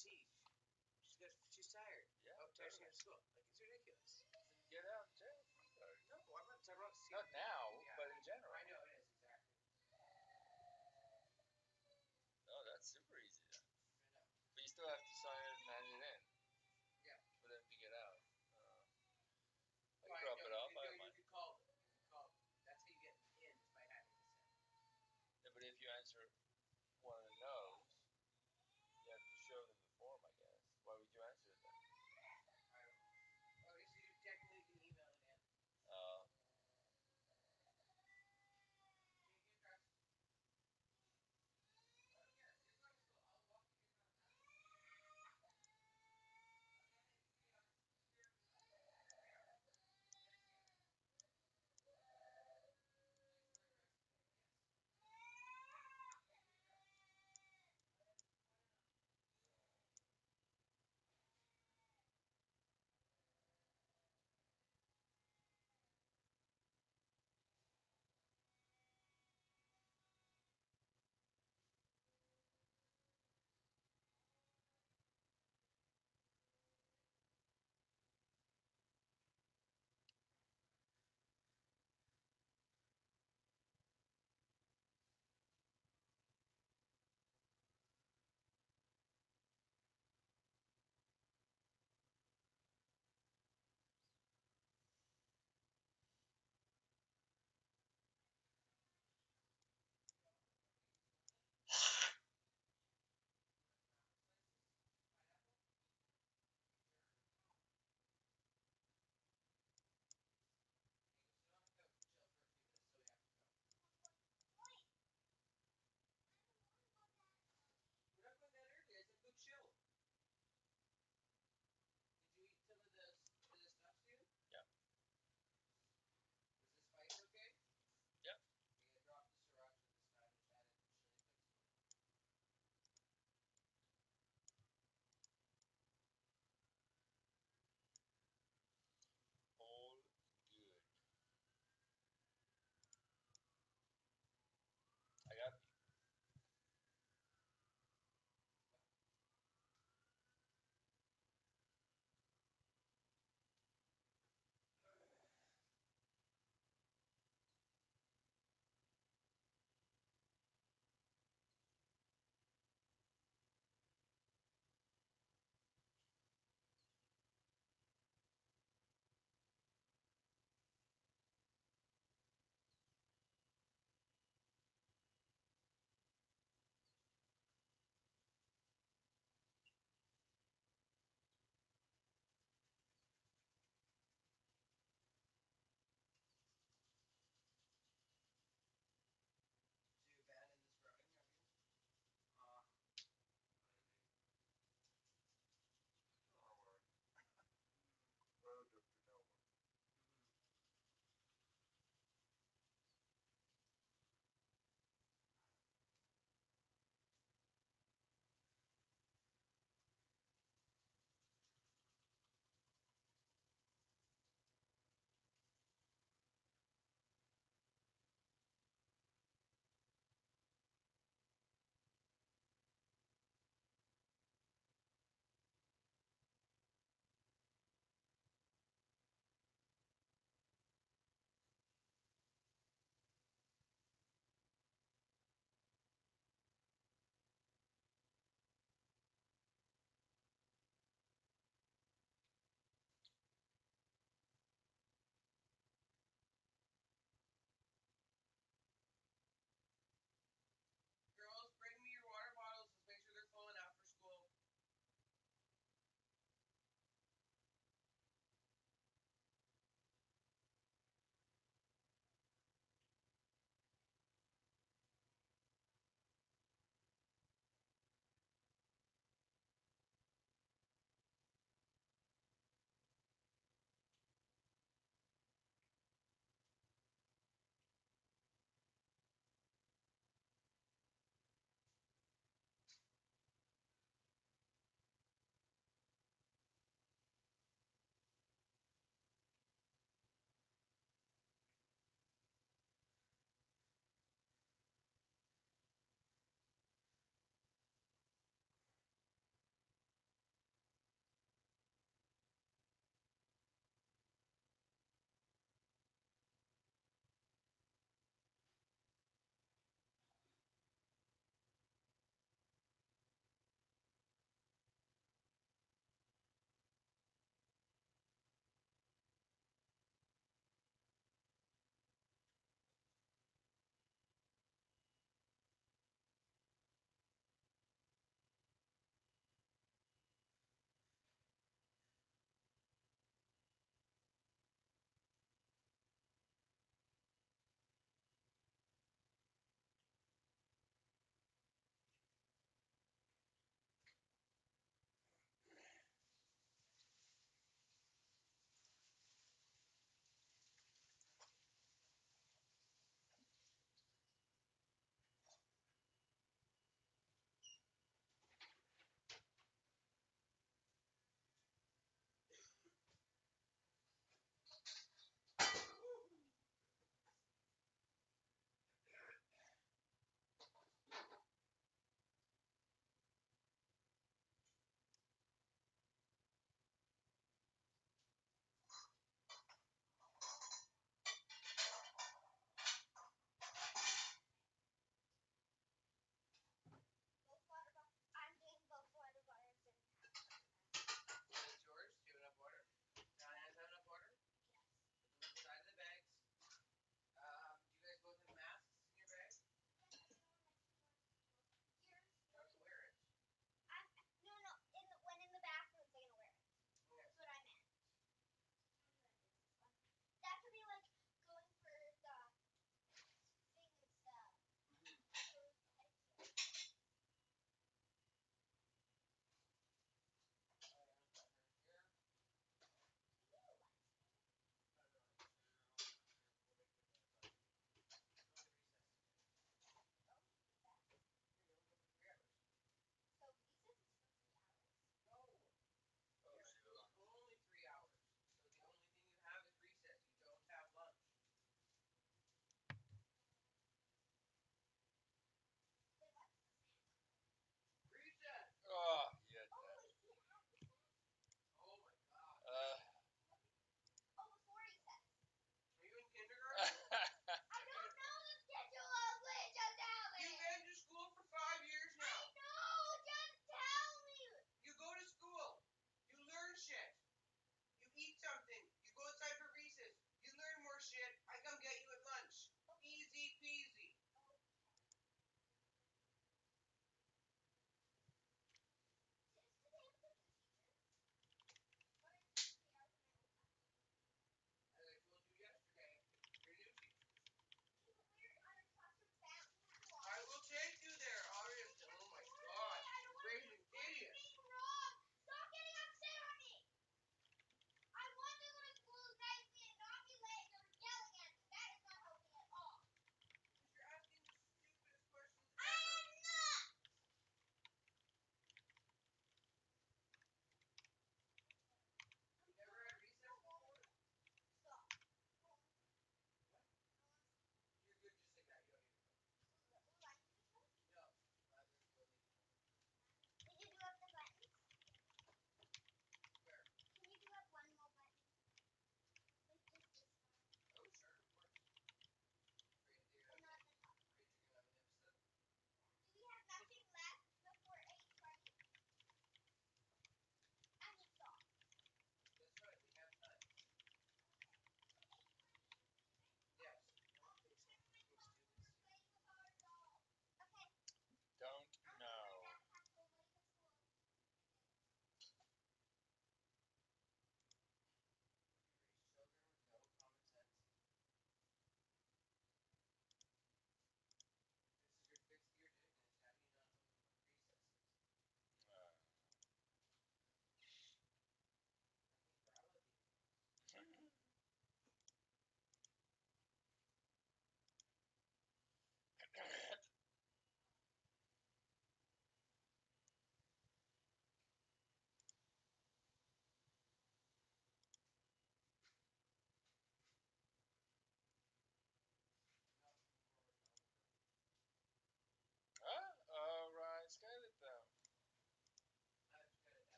teach. She's tired. Yeah. Oh, tired. She has school. Like, it's ridiculous. Then get out of jail. No, I'm not talking about. Not now, Yeah, but in general. I know it is exactly. No, that's super easy. Then. I know. But you still have to sign it and hand it in. Yeah. For them to get out. I Well, can drop it off. You could call them. You could call them. That's how you get in, is by having this in. Yeah, but if you answer one of the no's, you have to show them the form, I guess. Why would you answer it then? I don't know. Oh, so you technically can email it in. Uh,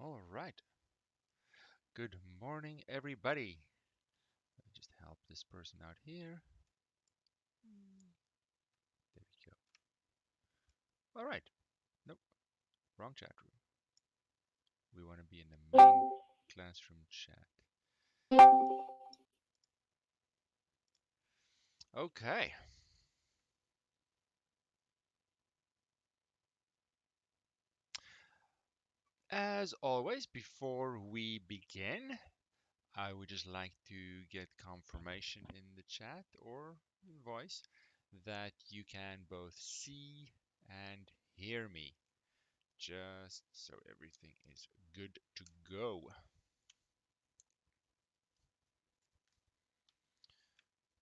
All right. Good morning, everybody. Let me just help this person out here. There we go. All right. Nope, wrong chat room. We want to be in the main classroom chat. Okay. As always, before we begin, I would just like to get confirmation in the chat or in voice that you can both see and hear me, just so everything is good to go.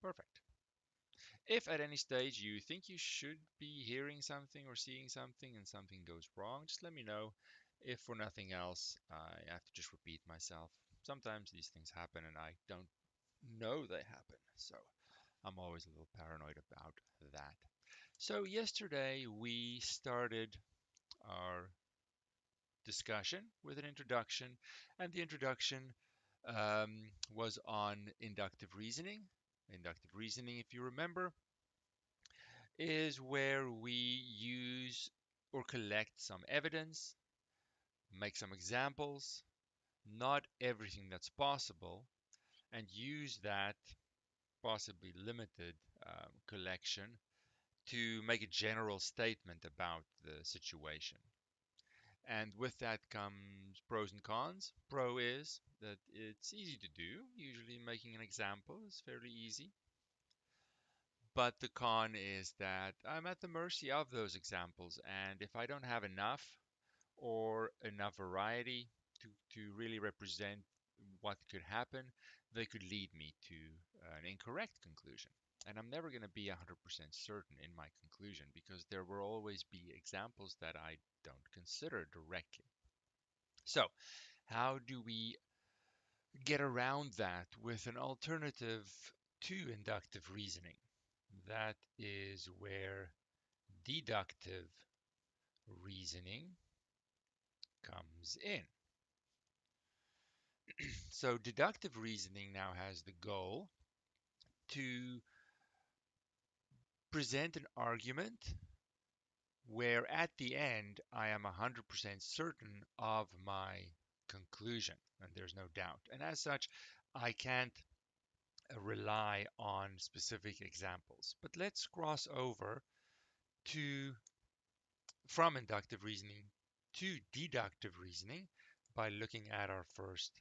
Perfect. If at any stage you think you should be hearing something or seeing something and something goes wrong, just let me know. If for nothing else, I have to just repeat myself. Sometimes these things happen and I don't know they happen, so I'm always a little paranoid about that. So yesterday we started our discussion with an introduction, and the introduction was on inductive reasoning. Inductive reasoning, if you remember, is where we use or collect some evidence, make some examples, not everything that's possible, and use that possibly limited collection to make a general statement about the situation. And with that comes pros and cons. Pro is that it's easy to do. Usually making an example is fairly easy. But the con is that I'm at the mercy of those examples. And if I don't have enough or enough variety to really represent what could happen, they could lead me to an incorrect conclusion. And I'm never going to be 100% certain in my conclusion because there will always be examples that I don't consider directly. So, how do we get around that with an alternative to inductive reasoning? That is where deductive reasoning comes in. So deductive reasoning now has the goal to present an argument where at the end I am 100% certain of my conclusion and there's no doubt. And as such, I can't rely on specific examples. But let's cross over to from inductive reasoning to deductive reasoning by looking at our first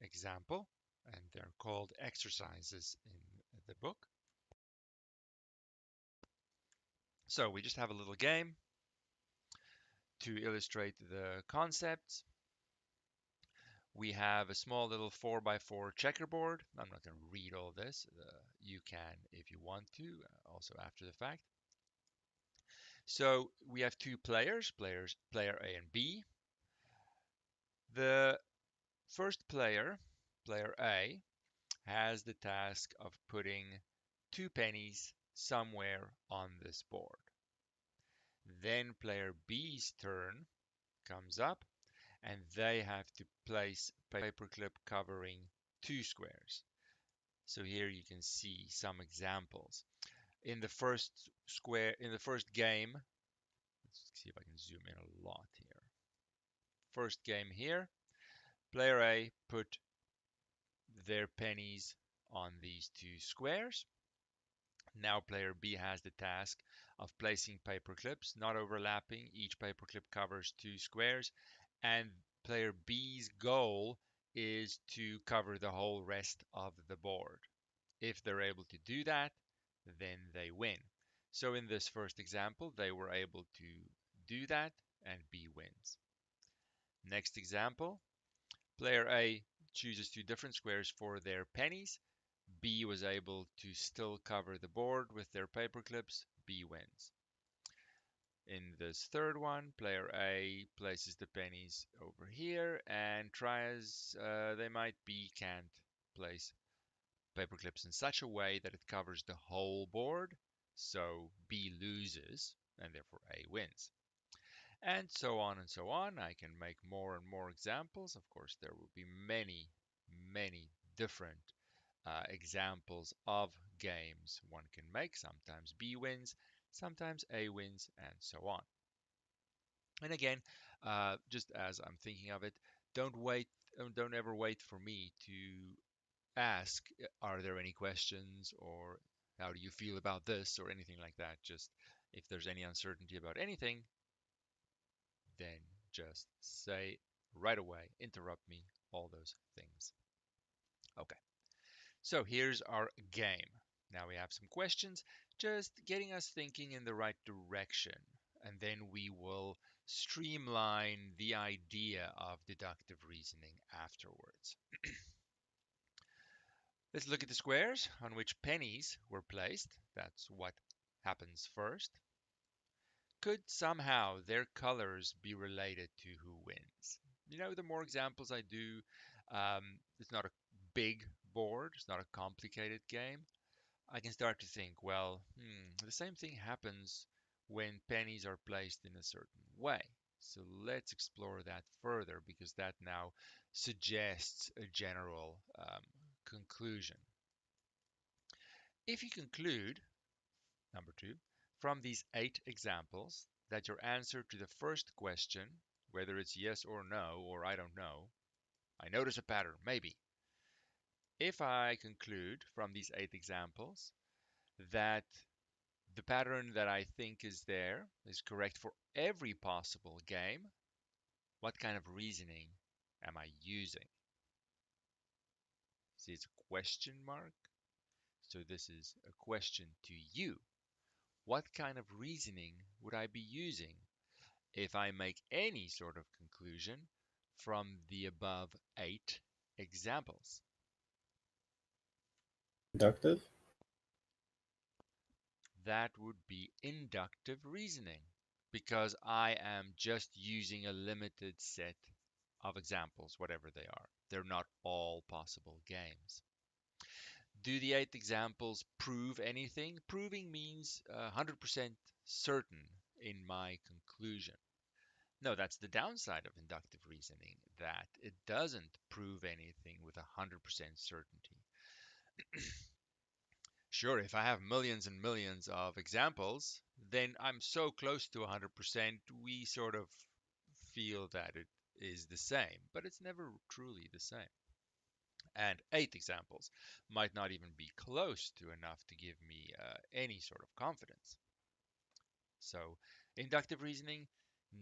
example, and they're called exercises in the book. So we just have a little game to illustrate the concepts. We have a small little 4x4 checkerboard. I'm not going to read all this. You can if you want to, also after the fact. So we have two player A and B. The first player, player A, has the task of putting 2 pennies somewhere on this board. Then player B's turn comes up and they have to place paperclip covering 2 squares. So here you can see some examples. In the first game, let's see if I can zoom in a lot here. First game here, player A put their pennies on these 2 squares. Now player B has the task of placing paper clips, not overlapping. Each paper clip covers 2 squares, and player B's goal is to cover the whole rest of the board. If they're able to do that, then they win. So in this first example, they were able to do that, and B wins. Next example, player A chooses 2 different squares for their pennies. B was able to still cover the board with their paper clips. B wins. In this third one, player A places the pennies over here and tries, they might, B can't place paper clips in such a way that it covers the whole board. So B loses and therefore A wins. and so on and so on. I can make more and more examples. Of course, there will be many, many different examples of games one can make. Sometimes B wins, sometimes A wins, and so on. And again, just as I'm thinking of it, don't wait, don't ever wait for me to ask, are there any questions, or how do you feel about this, or anything like that. Just if there's any uncertainty about anything, then just say right away, interrupt me, all those things. Okay, so here's our game. Now we have some questions, just getting us thinking in the right direction. And then we will streamline the idea of deductive reasoning afterwards. Let's look at the squares on which pennies were placed. That's what happens first. Could somehow their colors be related to who wins? You know, the more examples I do, it's not a big board, it's not a complicated game. I can start to think, well, the same thing happens when pennies are placed in a certain way. So let's explore that further because that now suggests a general conclusion. If you conclude, number two, from these 8 examples that your answer to the first question, whether it's yes or no, or I don't know, I notice a pattern, maybe. If I conclude from these 8 examples that the pattern that I think is there is correct for every possible game, what kind of reasoning am I using? See, it's a question mark. So this is a question to you. What kind of reasoning would I be using if I make any sort of conclusion from the above 8 examples? Inductive? That would be inductive reasoning because I am just using a limited set of examples, whatever they are. They're not all possible games. Do the 8 examples prove anything? Proving means 100% certain in my conclusion. No, that's the downside of inductive reasoning, that it doesn't prove anything with 100% certainty. Sure, if I have millions and millions of examples, then I'm so close to 100%, we sort of feel that it is the same, but it's never truly the same. And 8 examples might not even be close to enough to give me any sort of confidence. So, inductive reasoning,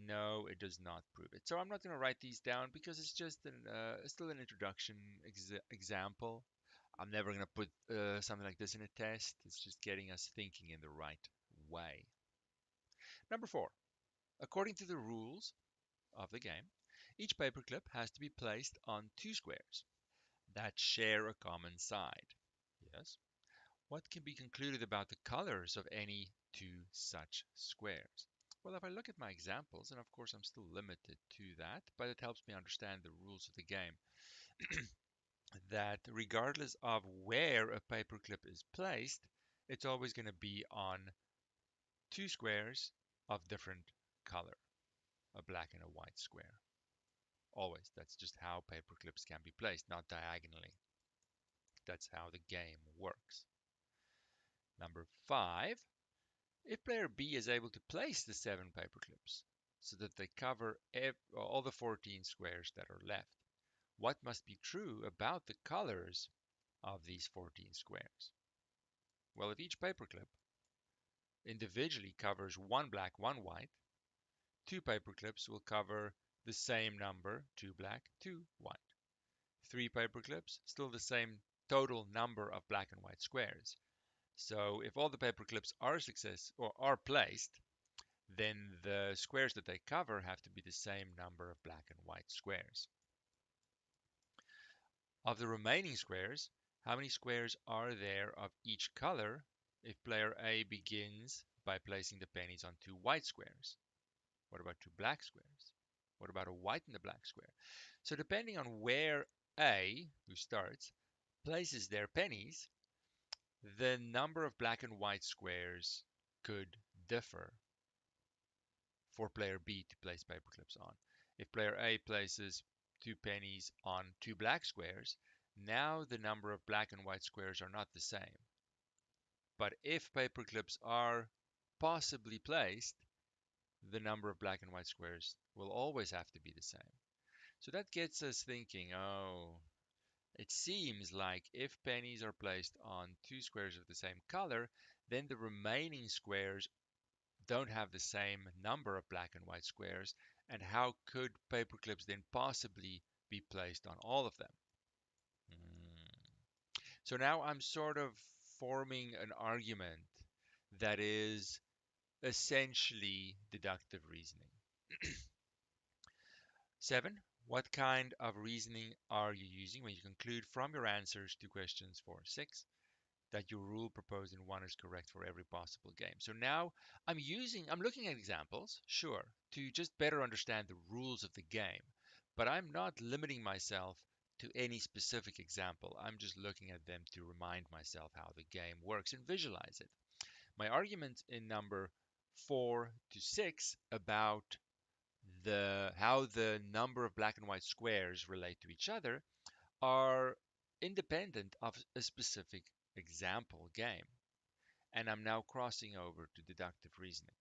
no, it does not prove it. So I'm not going to write these down because it's just still an introduction example. I'm never going to put something like this in a test. It's just getting us thinking in the right way. Number 4. According to the rules of the game, each paperclip has to be placed on 2 squares that share a common side. Yes. What can be concluded about the colors of any 2 such squares? Well, if I look at my examples, and of course I'm still limited to that, but it helps me understand the rules of the game, that regardless of where a paperclip is placed, it's always going to be on 2 squares of different color, a black and a white square. Always. That's just how paperclips can be placed, not diagonally. That's how the game works. Number 5, if player B is able to place the 7 paperclips so that they cover all the 14 squares that are left, what must be true about the colors of these 14 squares? Well, if each paperclip individually covers 1 black, 1 white, 2 paperclips will cover the same number, 2 black, 2 white. 3 paperclips, still the same total number of black and white squares. So if all the paperclips are placed, then the squares that they cover have to be the same number of black and white squares. Of the remaining squares, how many squares are there of each color if player A begins by placing the pennies on 2 white squares? What about 2 black squares? What about a white and a black square? So depending on where A, who starts, places their pennies, the number of black and white squares could differ for player B to place paperclips on. If player A places 2 pennies on 2 black squares, now the number of black and white squares are not the same. But if paperclips are possibly placed, the number of black and white squares will always have to be the same. So that gets us thinking, oh, it seems like if pennies are placed on 2 squares of the same color, then the remaining squares don't have the same number of black and white squares. And how could paperclips then possibly be placed on all of them? So now I'm sort of forming an argument that is essentially deductive reasoning. 7. What kind of reasoning are you using when you conclude from your answers to questions 4 and 6 that your rule proposed in 1 is correct for every possible game? So now I'm looking at examples, sure, to just better understand the rules of the game, but I'm not limiting myself to any specific example. I'm just looking at them to remind myself how the game works and visualize it. My argument in number 4 to 6 about how the number of black and white squares relate to each other are independent of a specific example game. And I'm now crossing over to deductive reasoning.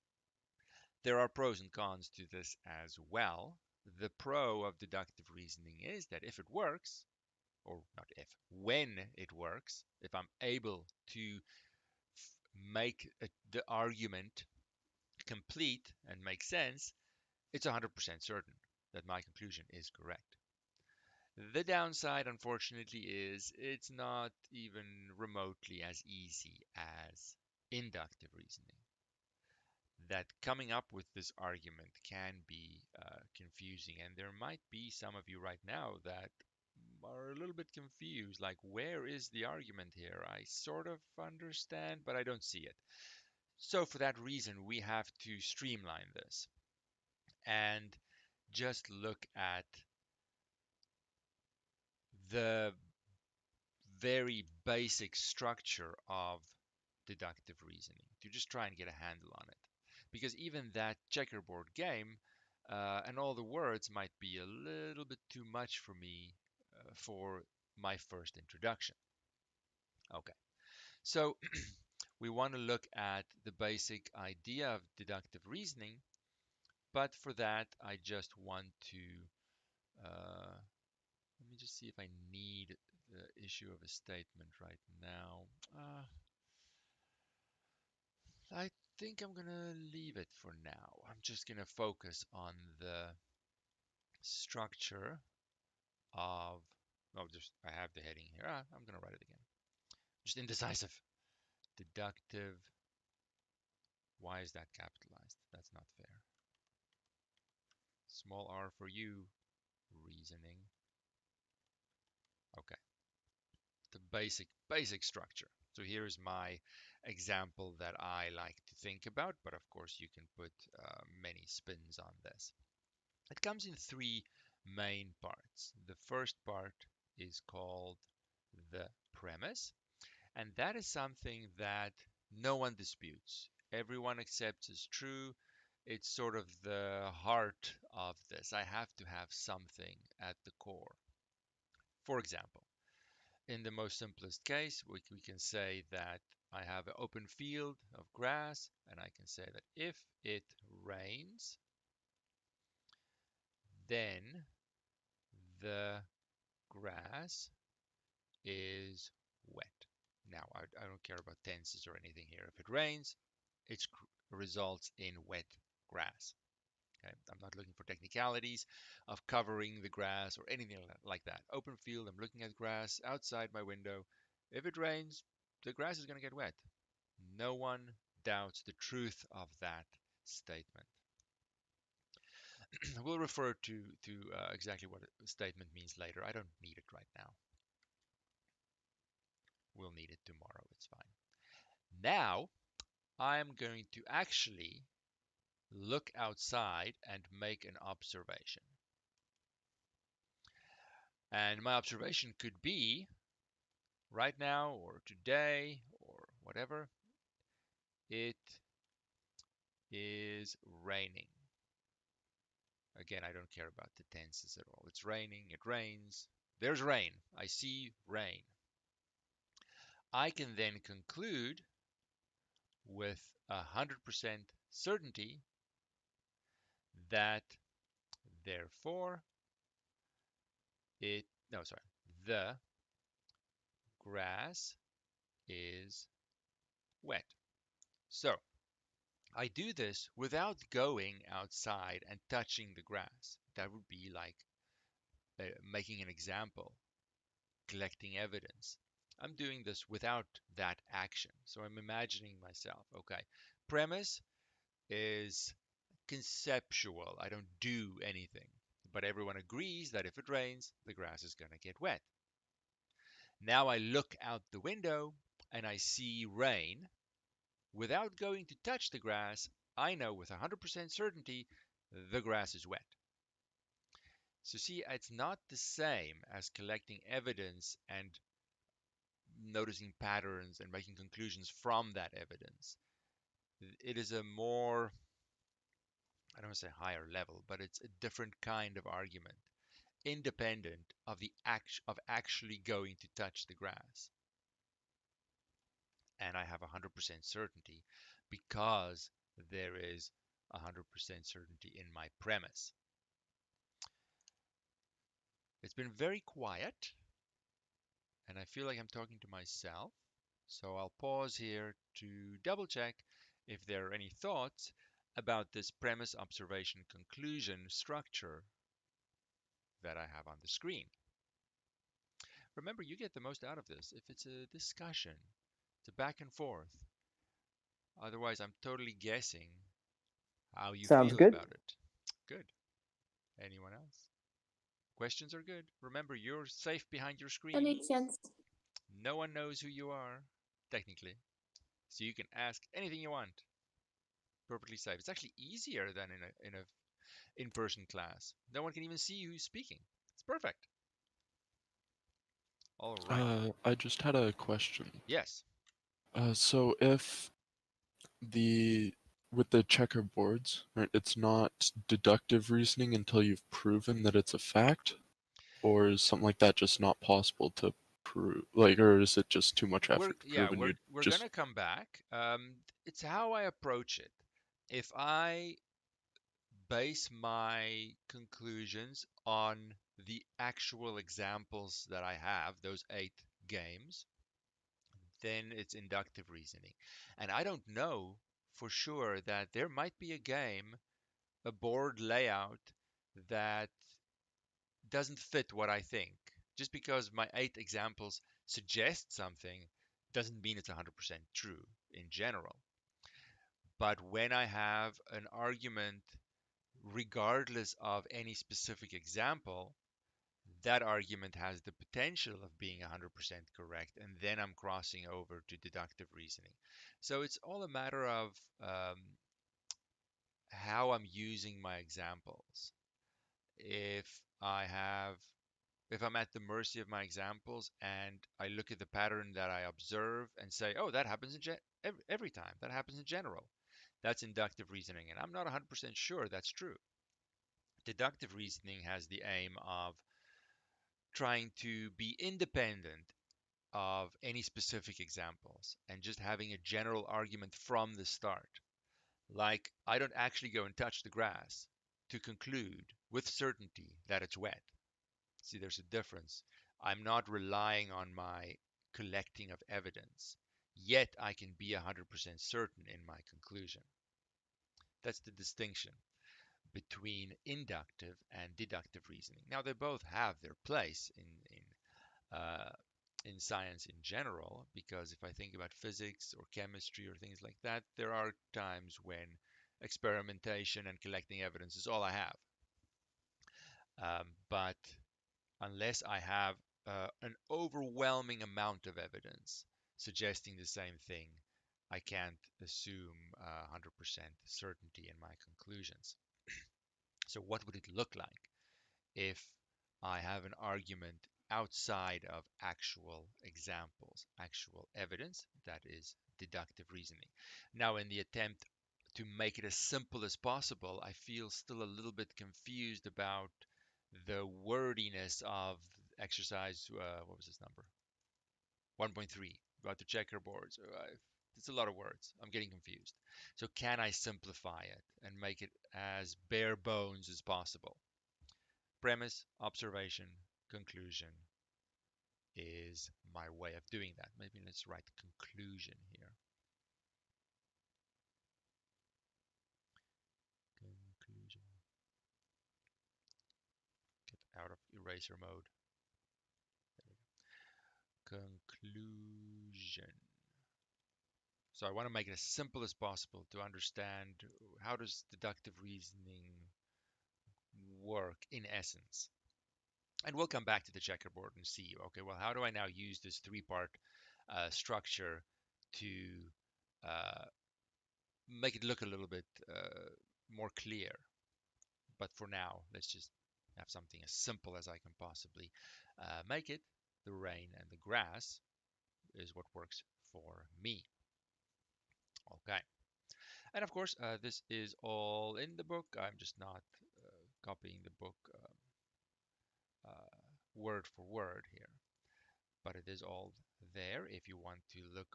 There are pros and cons to this as well. The pro of deductive reasoning is that if it works, or not if, when it works, if I'm able to make the argument complete and make sense, it's 100% certain that my conclusion is correct. The downside, unfortunately, is it's not even remotely as easy as inductive reasoning. That coming up with this argument can be confusing, and there might be some of you right now that are a little bit confused, like, where is the argument here? I sort of understand, but I don't see it. So for that reason, we have to streamline this and just look at the very basic structure of deductive reasoning to just try and get a handle on it. Because even that checkerboard game and all the words might be a little bit too much for me for my first introduction. Okay, so we want to look at the basic idea of deductive reasoning, but for that I just want to let me just see if I need the issue of a statement right now. I think I'm gonna leave it for now. I'm just gonna focus on the structure of, oh, just I have the heading here. I'm gonna write it again. Just indecisive. Deductive. Why is that capitalized? That's not fair. Small r for you, reasoning. Okay. The basic structure. So here's my example that I like to think about, but of course you can put many spins on this. It comes in 3 main parts. The first part is called the premise, and that is something that no one disputes. Everyone accepts as true. It's sort of the heart of this. I have to have something at the core. For example, in the most simplest case, we can say that I have an open field of grass, and I can say that if it rains, then the grass is wet. Now, I don't care about tenses or anything here. If it rains, it results in wet grass. Okay? I'm not looking for technicalities of covering the grass or anything like that. Open field, I'm looking at grass outside my window. If it rains, the grass is going to get wet. No one doubts the truth of that statement. We'll refer to exactly what a statement means later. I don't need it right now. We'll need it tomorrow. It's fine. Now, I'm going to actually look outside and make an observation. And my observation could be right now or today or whatever. It is raining. Again, I don't care about the tenses at all. It's raining, it rains. There's rain. I see rain. I can then conclude with 100% certainty that therefore the grass is wet. So I do this without going outside and touching the grass. That would be like making an example, collecting evidence. I'm doing this without that action. So I'm imagining myself, okay, premise is conceptual. I don't do anything. But everyone agrees that if it rains, the grass is going to get wet. Now I look out the window and I see rain. Without going to touch the grass, I know with 100% certainty the grass is wet. So see, it's not the same as collecting evidence and noticing patterns and making conclusions from that evidence. It is a more, I don't want to say higher level, but it's a different kind of argument, independent of the of actually going to touch the grass. And I have 100% certainty because there is 100% certainty in my premise. It's been very quiet, and I feel like I'm talking to myself. So I'll pause here to double check if there are any thoughts about this premise, observation, conclusion structure that I have on the screen. Remember, you get the most out of this if it's a discussion, it's a back and forth. Otherwise, I'm totally guessing how you Sounds feel good. about it. Good. Anyone else? Questions are good. Remember, you're safe behind your That screen. makes sense. No one knows who you are, technically. So you can ask anything you want. Perfectly safe. It's actually easier than in a in-person class. No one can even see who's speaking. It's perfect. All right. I just had a question. Yes. So if with the checkerboards, right, it's not deductive reasoning until you've proven that it's a fact, or is something like that just not possible to prove? Like, or is it just too much effort to prove and you We're just gonna come back. It's how I approach it. If I base my conclusions on the actual examples that I have, those 8 games, then it's inductive reasoning. And I don't know for sure that there might be a game, a board layout that doesn't fit what I think. Just because my 8 examples suggest something doesn't mean it's 100% true in general. But when I have an argument, regardless of any specific example, that argument has the potential of being 100% correct, and then I'm crossing over to deductive reasoning. So it's all a matter of how I'm using my examples. If I have, if I'm at the mercy of my examples and I look at the pattern that I observe and say, oh, that happens in every time, that happens in general, that's inductive reasoning, and I'm not 100% sure that's true. Deductive reasoning has the aim of trying to be independent of any specific examples and just having a general argument from the start. Like, I don't actually go and touch the grass to conclude with certainty that it's wet. See, there's a difference. I'm not relying on my collecting of evidence, yet I can be 100% certain in my conclusion. That's the distinction between inductive and deductive reasoning. Now, they both have their place in science in general, because if I think about physics or chemistry or things like that, there are times when experimentation and collecting evidence is all I have. But unless I have an overwhelming amount of evidence suggesting the same thing, I can't assume 100% certainty in my conclusions. So, what would it look like if I have an argument outside of actual examples, actual evidence? That is deductive reasoning. Now, in the attempt to make it as simple as possible, I feel still a little bit confused about the wordiness of exercise, what was this number? 1.3, about the checkerboards. It's a lot of words. I'm getting confused. So can I simplify it and make it as bare bones as possible? Premise, observation, conclusion is my way of doing that. Maybe let's write conclusion here. Conclusion. Get out of eraser mode. Conclusion. So I want to make it as simple as possible to understand how does deductive reasoning work in essence. And we'll come back to the checkerboard and see, okay, well, how do I now use this three-part structure to uh, make it look a little bit more clear. But for now, let's just have something as simple as I can possibly make it. The rain and the grass is what works for me. Okay. And of course, this is all in the book. I'm just not copying the book word for word here, but it is all there if you want to look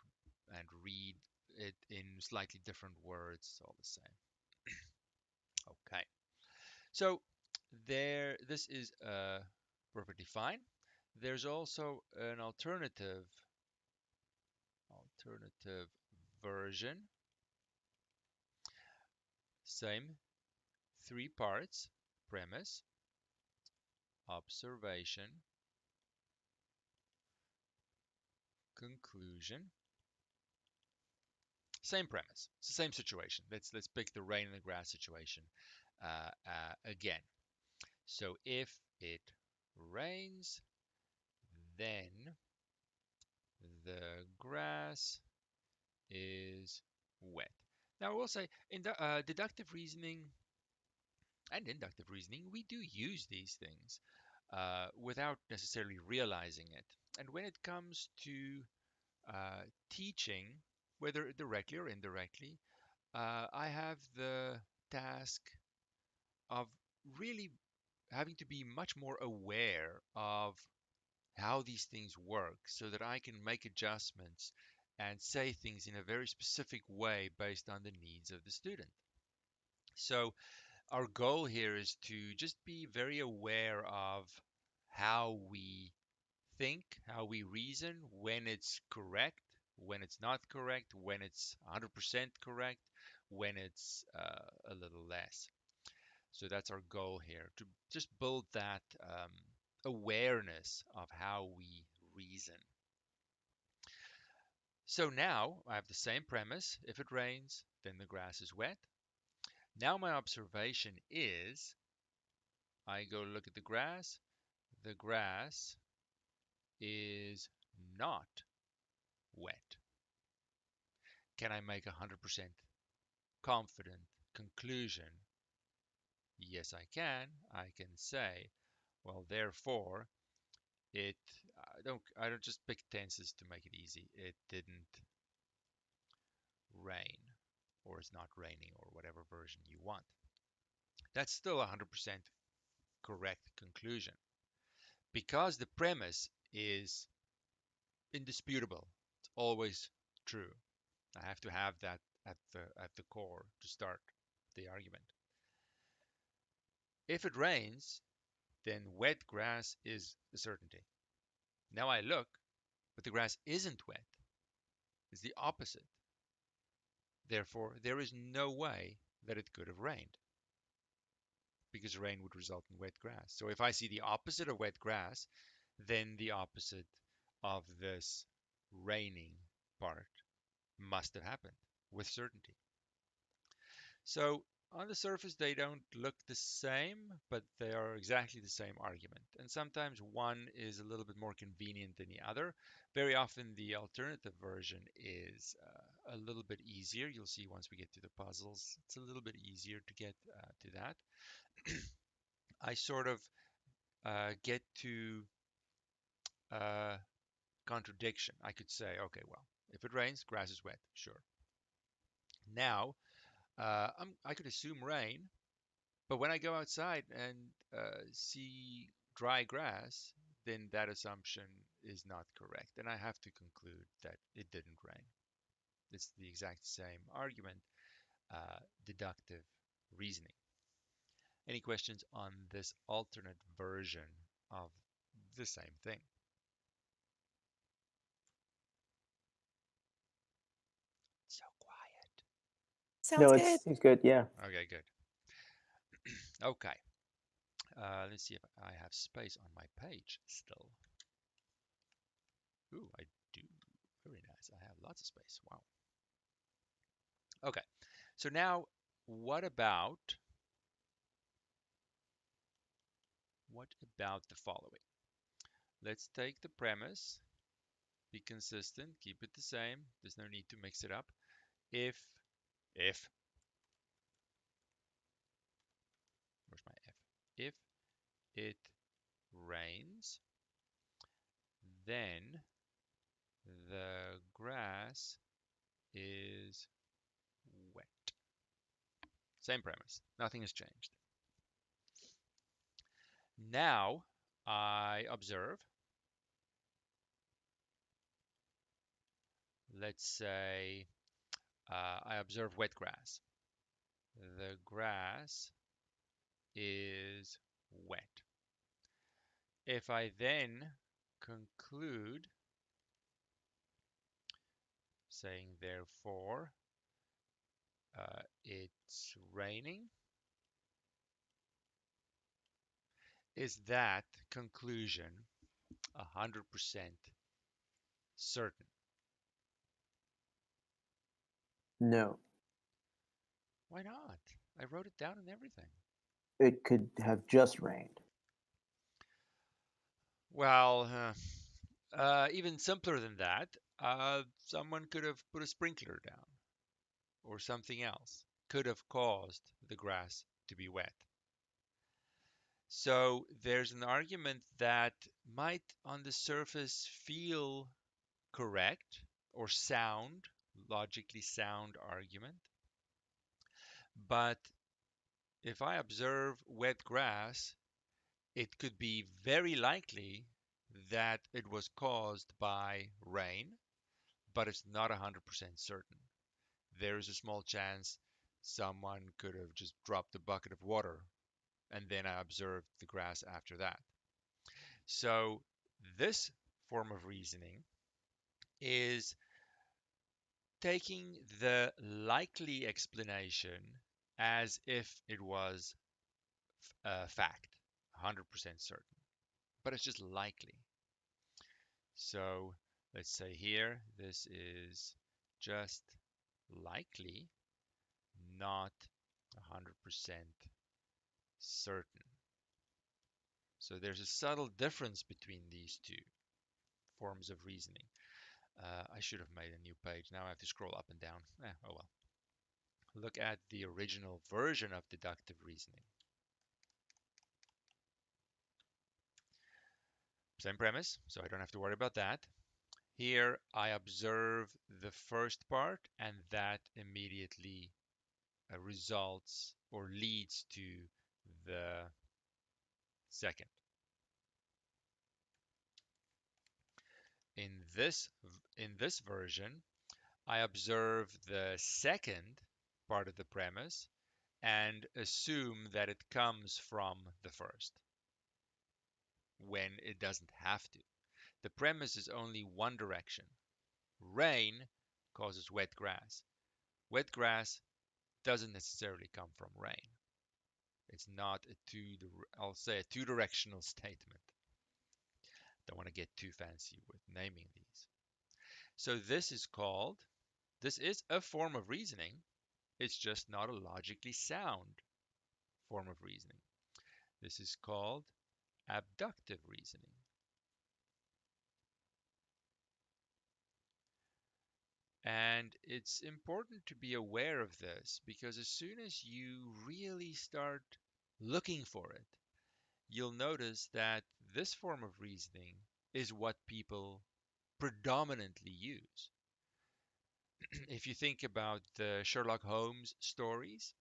and read it in slightly different words. It's all the same. Okay. So this is perfectly fine. There's also an alternative version. Same three parts: premise, observation, conclusion. Same premise. It's the same situation. Let's pick the rain and the grass situation again. So if it rains, then the grass is wet. Now I will say in the deductive reasoning and inductive reasoning, we do use these things without necessarily realizing it. And when it comes to teaching, whether directly or indirectly, I have the task of really having to be much more aware of how these things work so that I can make adjustments and say things in a very specific way based on the needs of the student. So our goal here is to just be very aware of how we think, how we reason, when it's correct, when it's not correct, when it's 100% correct, when it's a little less. So that's our goal here, to just build that awareness of how we reason. So now I have the same premise. If it rains, then the grass is wet. Now my observation is I go look at the grass. The grass is not wet. Can I make a 100% confident conclusion? Yes, I can. I can say, well, therefore, it. I don't just pick tenses to make it easy. It didn't rain, or it's not raining, or whatever version you want. That's still a 100% correct conclusion because the premise is indisputable. It's always true. I have to have that at the core to start the argument. If it rains, then wet grass is a certainty. Now I look, but the grass isn't wet. It's the opposite. Therefore, there is no way that it could have rained because rain would result in wet grass. So if I see the opposite of wet grass, then the opposite of this raining part must have happened with certainty. So on the surface, they don't look the same, but they are exactly the same argument. And sometimes one is a little bit more convenient than the other. Very often, the alternative version is a little bit easier. You'll see once we get to the puzzles, it's a little bit easier to get to that. I sort of get to contradiction. I could say, okay, well, if it rains, grass is wet. Sure. Now, I could assume rain, but when I go outside and see dry grass, then that assumption is not correct, and I have to conclude that it didn't rain. It's the exact same argument, deductive reasoning. Any questions on this alternate version of the same thing? So quiet. Sounds good. It's good. Yeah. Okay, good. Okay. Let's see if I have space on my page still. Ooh, I do. Very nice. I have lots of space. Wow. Okay. So now, what about the following? Let's take the premise, be consistent, keep it the same. There's no need to mix it up. If, where's my F? If it rains, then the grass is wet. Same premise. Nothing has changed. Now I observe, let's say, I observe wet grass. The grass is wet. If I then conclude, saying therefore, it's raining, is that conclusion 100% certain? No. Why not? I wrote it down and everything. It could have just rained. Well, even simpler than that, someone could have put a sprinkler down or something else could have caused the grass to be wet. So there's an argument that might on the surface feel correct or sound, logically sound argument. But if I observe wet grass, it could be very likely that it was caused by rain, but it's not 100% certain. There is a small chance someone could have just dropped a bucket of water and then I observed the grass after that. So this form of reasoning is taking the likely explanation as if it was a fact, 100% certain, but it's just likely. So let's say here, this is just likely, not 100% certain. So there's a subtle difference between these two forms of reasoning. I should have made a new page. Now I have to scroll up and down. Oh well. Look at the original version of deductive reasoning. Same premise, so I don't have to worry about that. Here I observe the first part and that immediately results or leads to the second. In this version, I observe the second part of the premise and assume that it comes from the first when it doesn't have to. The premise is only one direction. Rain causes wet grass. Wet grass doesn't necessarily come from rain. It's not I'll say a two-directional statement. Don't want to get too fancy with naming these. So this is a form of reasoning. It's just not a logically sound form of reasoning. This is called abductive reasoning. And it's important to be aware of this because as soon as you really start looking for it, you'll notice that this form of reasoning is what people predominantly use. if you think about the Sherlock Holmes stories,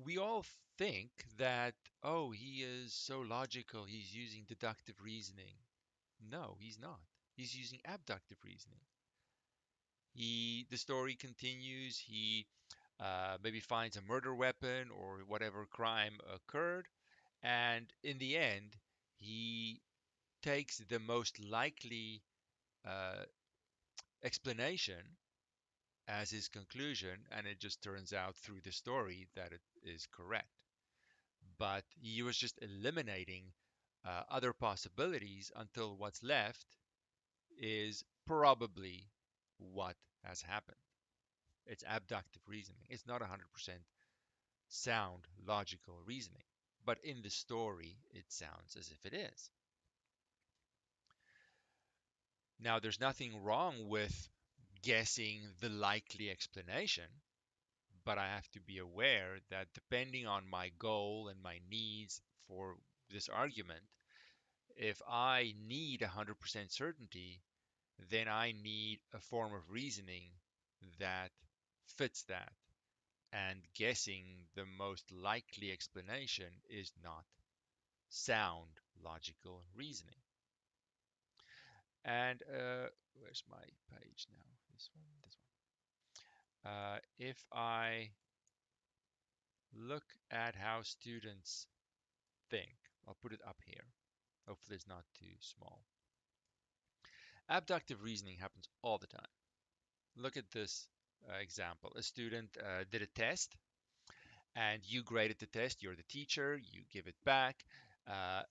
we all think that, oh, he is so logical, he's using deductive reasoning. No, he's not. He's using abductive reasoning. The story continues. He maybe finds a murder weapon or whatever crime occurred, and in the end, he takes the most likely uh, explanation as his conclusion, and it just turns out through the story that it is correct. But he was just eliminating other possibilities until what's left is probably what has happened. It's abductive reasoning. It's not 100% sound logical reasoning, but in the story, it sounds as if it is. Now, there's nothing wrong with guessing the likely explanation, but I have to be aware that depending on my goal and my needs for this argument, if I need 100% certainty, then I need a form of reasoning that fits that. And guessing the most likely explanation is not sound logical reasoning. And where's my page now? This one, this one. If I look at how students think, I'll put it up here. Hopefully it's not too small. Abductive reasoning happens all the time. Look at this example. A student did a test and you graded the test. You're the teacher, you give it back. Uh,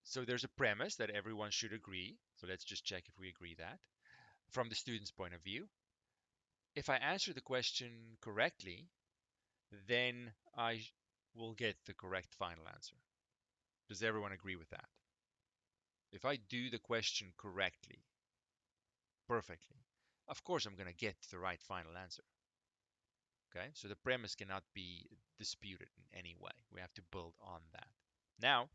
so there's a premise that everyone should agree. So let's just check if we agree that. From the student's point of view, if I answer the question correctly, then I will get the correct final answer. Does everyone agree with that? If I do the question correctly, perfectly, of course I'm going to get the right final answer. Okay, so the premise cannot be disputed in any way. We have to build on that. Now,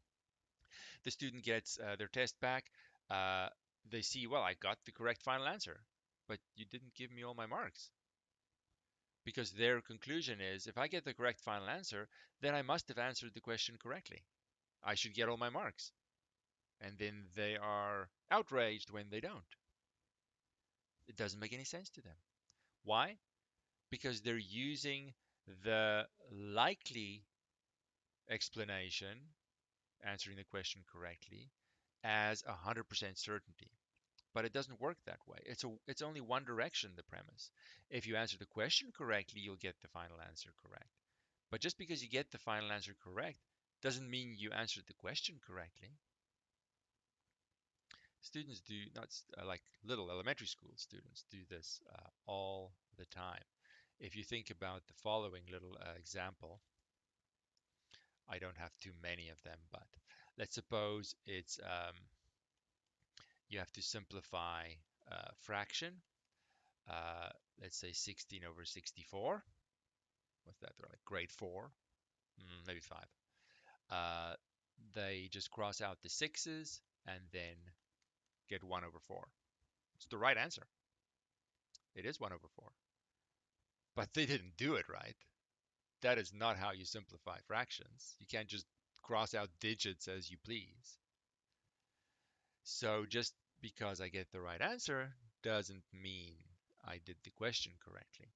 the student gets their test back. They see, well, I got the correct final answer, but you didn't give me all my marks. Because their conclusion is, if I get the correct final answer, then I must have answered the question correctly. I should get all my marks. And then they are outraged when they don't. It doesn't make any sense to them. Why? Because they're using the likely explanation, answering the question correctly, as 100% certainty. But it doesn't work that way. It's only one direction, the premise. If you answer the question correctly, you'll get the final answer correct. But just because you get the final answer correct doesn't mean you answered the question correctly. Students do not, like little elementary school students, do this all the time. If you think about the following little example, I don't have too many of them, but let's suppose it's you have to simplify fraction. Uh, let's say 16 over 64. What's that? They're like grade 4, maybe 5. They just cross out the 6's and then get 1 over 4. It's the right answer. It is 1 over 4. But they didn't do it right. That is not how you simplify fractions. You can't just cross out digits as you please. So just because I get the right answer doesn't mean I did the question correctly.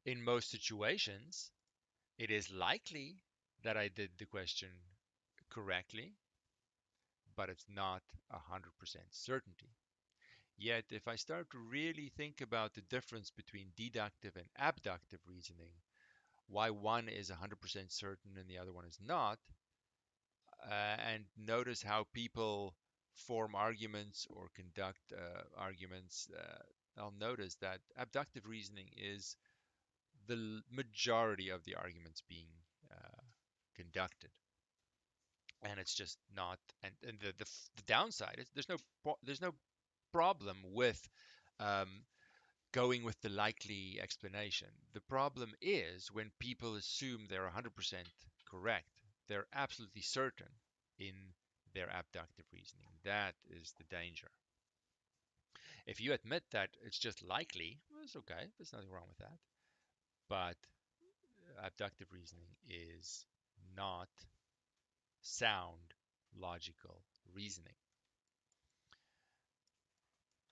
In most situations, it is likely that I did the question correctly, but it's not 100% certainty. Yet, if I start to really think about the difference between deductive and abductive reasoning, why one is 100% certain and the other one is not, and notice how people form arguments or conduct arguments, I'll notice that abductive reasoning is the majority of the arguments being conducted. And it's just not, and the downside is there's no problem with um, going with the likely explanation. The problem is when people assume they're 100% correct. They're absolutely certain in their abductive reasoning. That is the danger. If you admit that it's just likely, well, it's okay. There's nothing wrong with that. But abductive reasoning is not sound logical reasoning.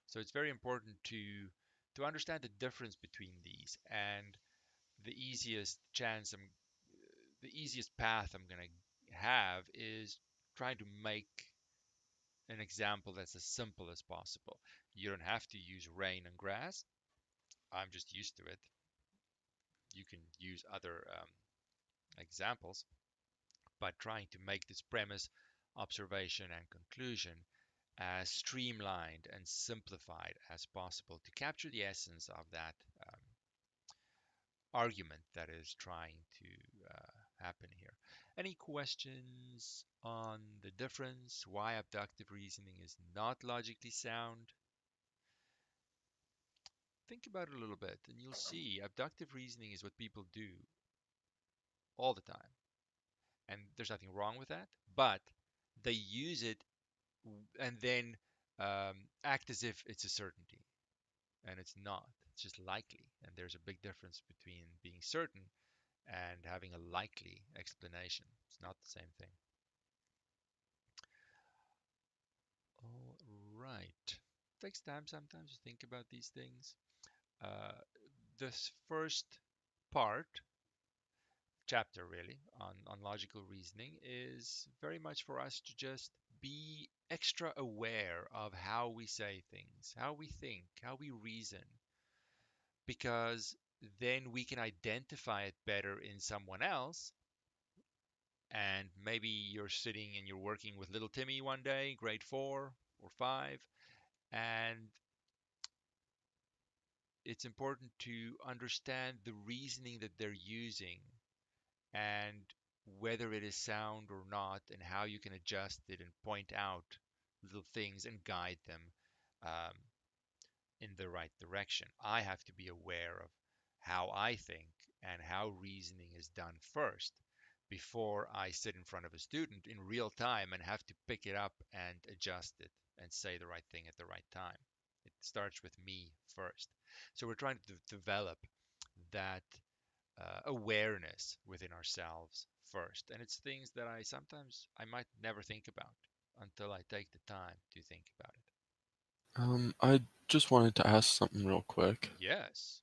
So it's very important to understand the difference between these, and the easiest chance I'm the easiest path I'm going to have is trying to make an example that's as simple as possible. You don't have to use rain and grass. I'm just used to it. You can use other examples, but trying to make this premise, observation, and conclusion as streamlined and simplified as possible to capture the essence of that argument that is trying to happen here. Any questions on the difference? Why abductive reasoning is not logically sound? Think about it a little bit, and you'll see abductive reasoning is what people do all the time. And there's nothing wrong with that, but they use it and then act as if it's a certainty. And it's not. It's just likely. And there's a big difference between being certain and having a likely explanation. It's not the same thing. All right. It takes time sometimes to think about these things. This first part, chapter really, on logical reasoning is very much for us to just be extra aware of how we say things, how we think, how we reason, because then we can identify it better in someone else. And maybe you're sitting and you're working with little Timmy one day, grade 4 or 5, and it's important to understand the reasoning that they're using and whether it is sound or not, and how you can adjust it and point out little things and guide them um, in the right direction. I have to be aware of how I think and how reasoning is done first before I sit in front of a student in real time and have to pick it up and adjust it and say the right thing at the right time. It starts with me first. So we're trying to develop that awareness within ourselves first. And it's things that I might never think about until I take the time to think about it. I just wanted to ask something real quick. Yes.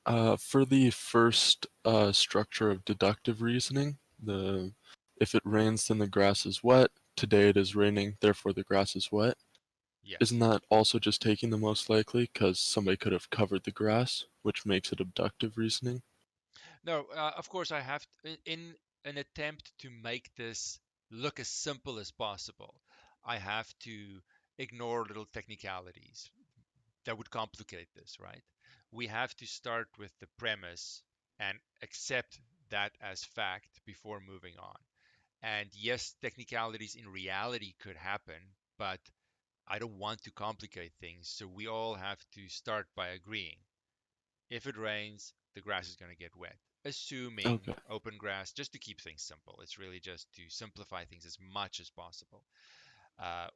For the first structure of deductive reasoning, if it rains, then the grass is wet. Today it is raining, therefore the grass is wet. Yes. Isn't that also just taking the most likely because somebody could have covered the grass, which makes it abductive reasoning? No, of course I have in an attempt to make this look as simple as possible, I have to ignore little technicalities that would complicate this, right? We have to start with the premise and accept that as fact before moving on. And yes, technicalities in reality could happen, but I don't want to complicate things. So we all have to start by agreeing. If it rains, the grass is going to get wet. Assuming Okay. open grass, just to keep things simple. It's really just to simplify things as much as possible. Uh,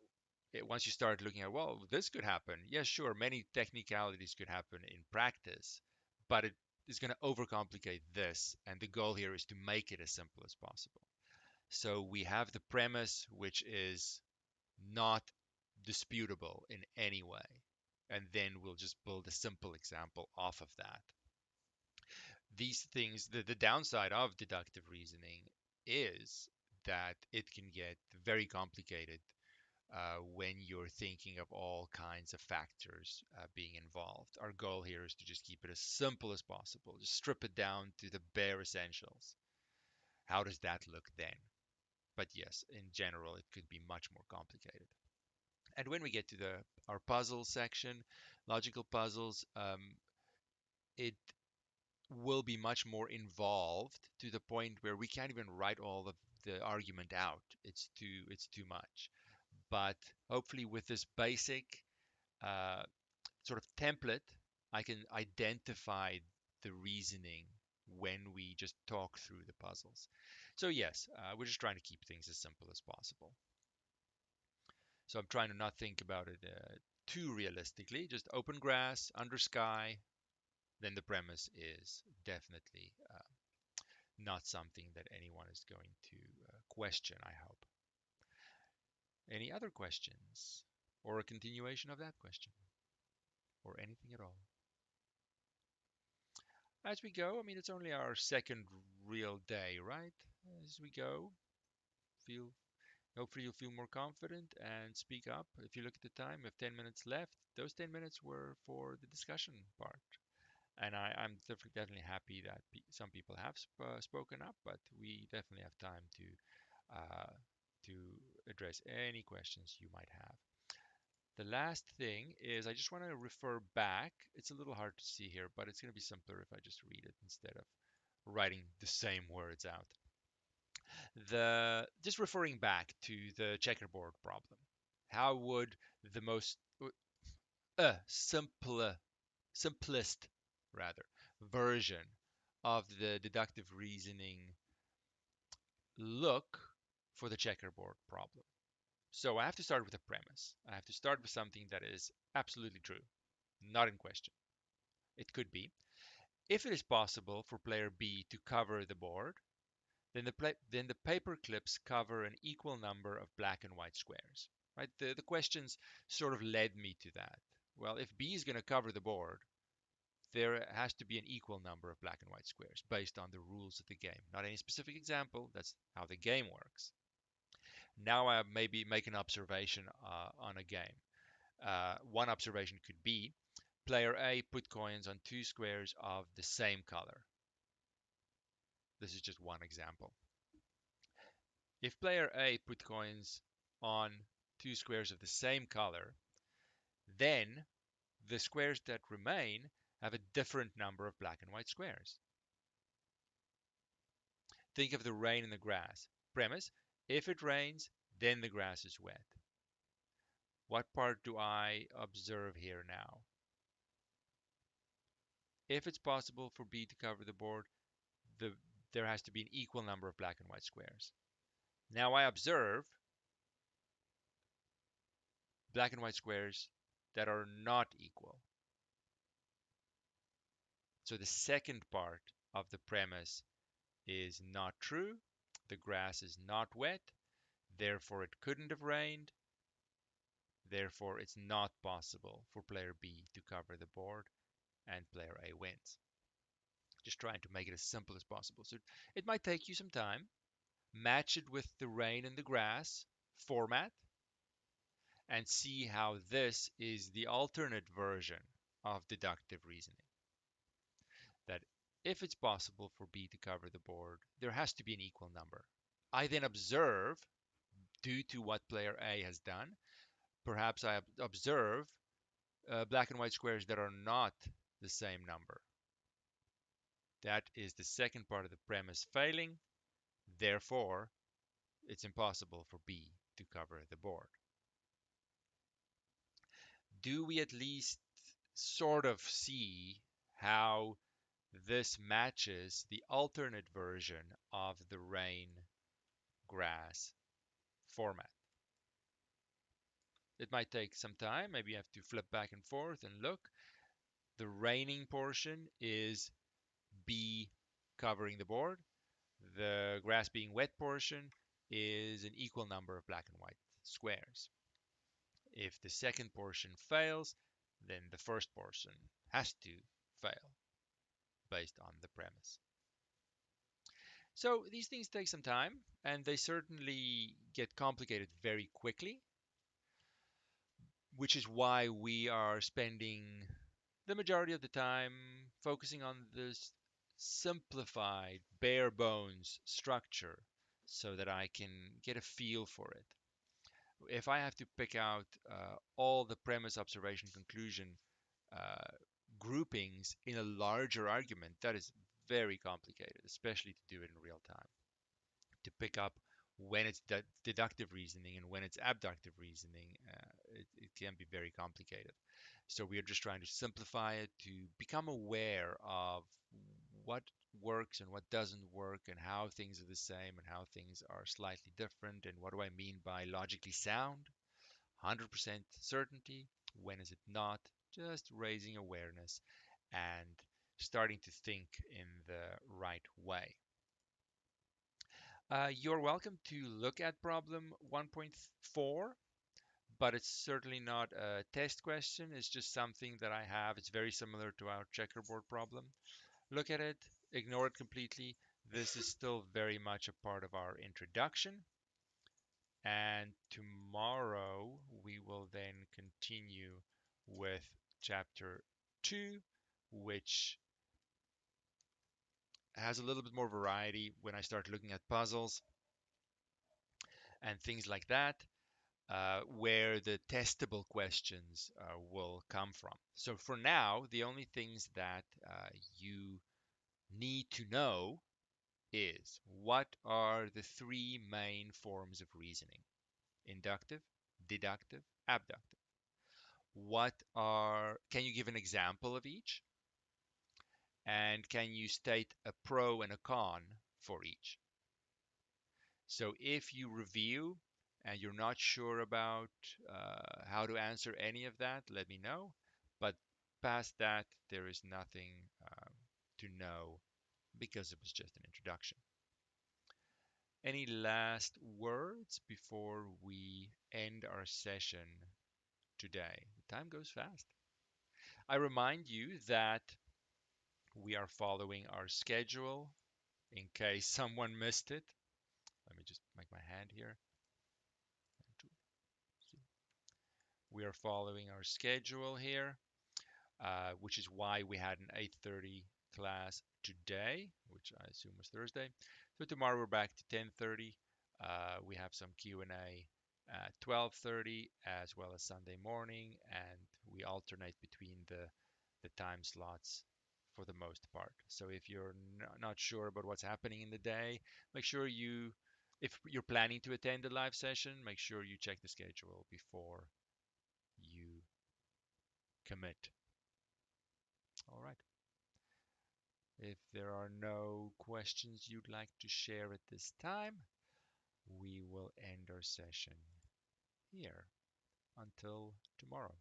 Once you start looking at, well, this could happen. Yeah, sure, many technicalities could happen in practice, but it is going to overcomplicate this. And the goal here is to make it as simple as possible. So we have the premise, which is not disputable in any way. And then we'll just build a simple example off of that. These things, the downside of deductive reasoning is that it can get very complicated when you're thinking of all kinds of factors being involved. Our goal here is to just keep it as simple as possible, just strip it down to the bare essentials. How does that look then? But yes, in general, it could be much more complicated. And when we get to our puzzle section, logical puzzles, it will be much more involved to the point where we can't even write all of the argument out. It's too much. But hopefully, with this basic uh, sort of template, I can identify the reasoning when we just talk through the puzzles. So yes, we're just trying to keep things as simple as possible. So I'm trying to not think about it too realistically, just open grass, under sky, then the premise is definitely not something that anyone is going to question, I hope. Any other questions? Or a continuation of that question? Or anything at all? As we go, I mean, it's only our second real day, right? As we go, hopefully you'll feel more confident and speak up. If you look at the time, we have 10 minutes left. Those 10 minutes were for the discussion part. And I'm definitely happy that some people have spoken up, but we definitely have time to address any questions you might have. The last thing is I just want to refer back. It's a little hard to see here, but it's going to be simpler if I just read it instead of writing the same words out. Just referring back to the checkerboard problem. How would the most simplest rather version of the deductive reasoning look for the checkerboard problem? So I have to start with a premise. I have to start with something that is absolutely true, not in question. It could be, if it is possible for player B to cover the board, then the paper clips cover an equal number of black and white squares. Right? The questions sort of led me to that. Well, if B is going to cover the board, there has to be an equal number of black and white squares based on the rules of the game. Not any specific example, that's how the game works. Now I maybe make an observation on a game. One observation could be player A put coins on 2 squares of the same color. This is just one example. If player A put coins on 2 squares of the same color, then the squares that remain have a different number of black and white squares. Think of the rain in the grass. Premise, if it rains, then the grass is wet. What part do I observe here now? If it's possible for B to cover the board, there has to be an equal number of black and white squares. Now I observe black and white squares that are not equal. So the second part of the premise is not true. The grass is not wet. Therefore, it couldn't have rained. Therefore, it's not possible for player B to cover the board and player A wins. Just trying to make it as simple as possible. So it might take you some time. Match it with the rain and the grass format and see how this is the alternate version of deductive reasoning. That if it's possible for B to cover the board, there has to be an equal number. I then observe, due to what player A has done, perhaps I observe black and white squares that are not the same number. That is the second part of the premise failing. Therefore, it's impossible for B to cover the board. Do we at least sort of see how this matches the alternate version of the rain grass format? It might take some time. Maybe you have to flip back and forth and look. The raining portion is B covering the board. The grass being wet portion is an equal number of black and white squares. If the second portion fails, then the first portion has to fail based on the premise. So these things take some time, and they certainly get complicated very quickly, which is why we are spending the majority of the time focusing on this simplified, bare bones structure so that I can get a feel for it. If I have to pick out all the premise, observation, conclusion groupings in a larger argument, that is very complicated, especially to do it in real time. To pick up when it's deductive reasoning and when it's abductive reasoning, it can be very complicated. So we are just trying to simplify it to become aware of what works and what doesn't work and how things are the same and how things are slightly different and what do I mean by logically sound, 100% certainty, when is it not, just raising awareness and starting to think in the right way. You're welcome to look at problem 1.4, but it's certainly not a test question. It's just something that I have. It's very similar to our checkerboard problem. Look at it, ignore it completely. This is still very much a part of our introduction. And tomorrow we will then continue with chapter 2, which has a little bit more variety when I start looking at puzzles and things like that, where the testable questions will come from. So for now, the only things that you need to know is what are the three main forms of reasoning: inductive, deductive, abductive. Can you give an example of each? And can you state a pro and a con for each? So if you review and you're not sure about how to answer any of that, let me know. But past that, there is nothing to know because it was just an introduction. Any last words before we end our session today? The time goes fast. I remind you that we are following our schedule in case someone missed it. Let me just make my hand here. We are following our schedule here, which is why we had an 8:30 class today, which I assume was Thursday. So tomorrow we're back to 10:30. We have some Q&A at 12:30 as well as Sunday morning, and we alternate between the time slots for the most part. So if you're not sure about what's happening in the day, make sure if you're planning to attend a live session, make sure you check the schedule before you commit. All right. If there are no questions you'd like to share at this time, we will end our session here until tomorrow.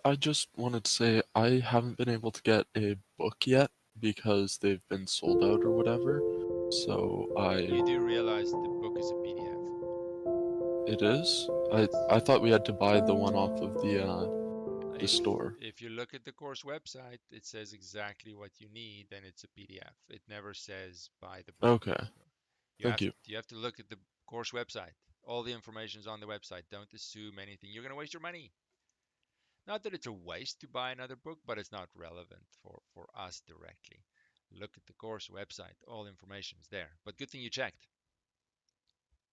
I just wanted to say I haven't been able to get a book yet because they've been sold out or whatever. So You do realize the book is a PDF. It is? I thought we had to buy the one off of the store. If you look at the course website, it says exactly what you need, and it's a PDF. It never says buy the book. Okay. Thank you. You have to look at the course website. All the information is on the website. Don't assume anything. You're going to waste your money. Not that it's a waste to buy another book, but it's not relevant for us directly. Look at the course website. All information is there. But good thing you checked.